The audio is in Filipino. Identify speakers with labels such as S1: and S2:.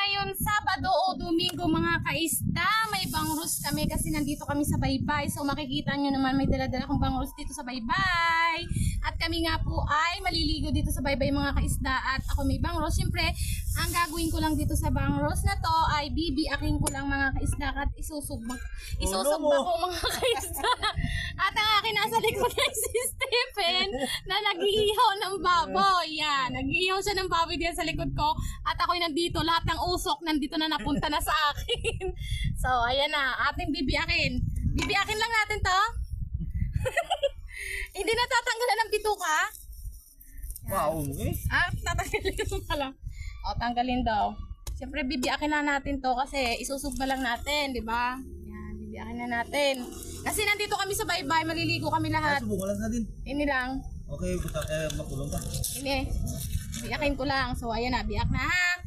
S1: ngayon Sabado o Domingo mga kaista. May bangrus kami kasi nandito kami sa baybay. So makikita nyo naman may dala-dala kong bangrus dito sa baybay. At kami nga po ay maliligo dito sa baybay mga kaisda. At ako may bangrus. Siyempre, ang gagawin ko lang dito sa bangrus na to ay bibiakin ko lang mga kaisda at isusugba ko mga kaisda. At ang akin nasa likod ay si Stephen na nag-iihaw ng baboy. Yan, nag-iihaw siya ng baboy diyan sa likod ko. At ako'y nandito, lahat ng usok nandito na napunta na sa akin. So, ayan na, ating bibiakin. Bibiakin lang natin to. Hindi na tatanggalan ng bituka.
S2: Wow, eh.
S1: Tatanggalin mo pala. O, tanggalin daw. Siyempre, bibiakin na natin to kasi isusugba lang natin, di ba? Yan, bibiakin na natin. Kasi nandito kami sa baybay, maliligo kami lahat.
S2: Subukan lang natin.
S1: Ini lang.
S2: Okay, makulong ka.
S1: Ini. Biakin ko lang. So, ayan na, biak na ha.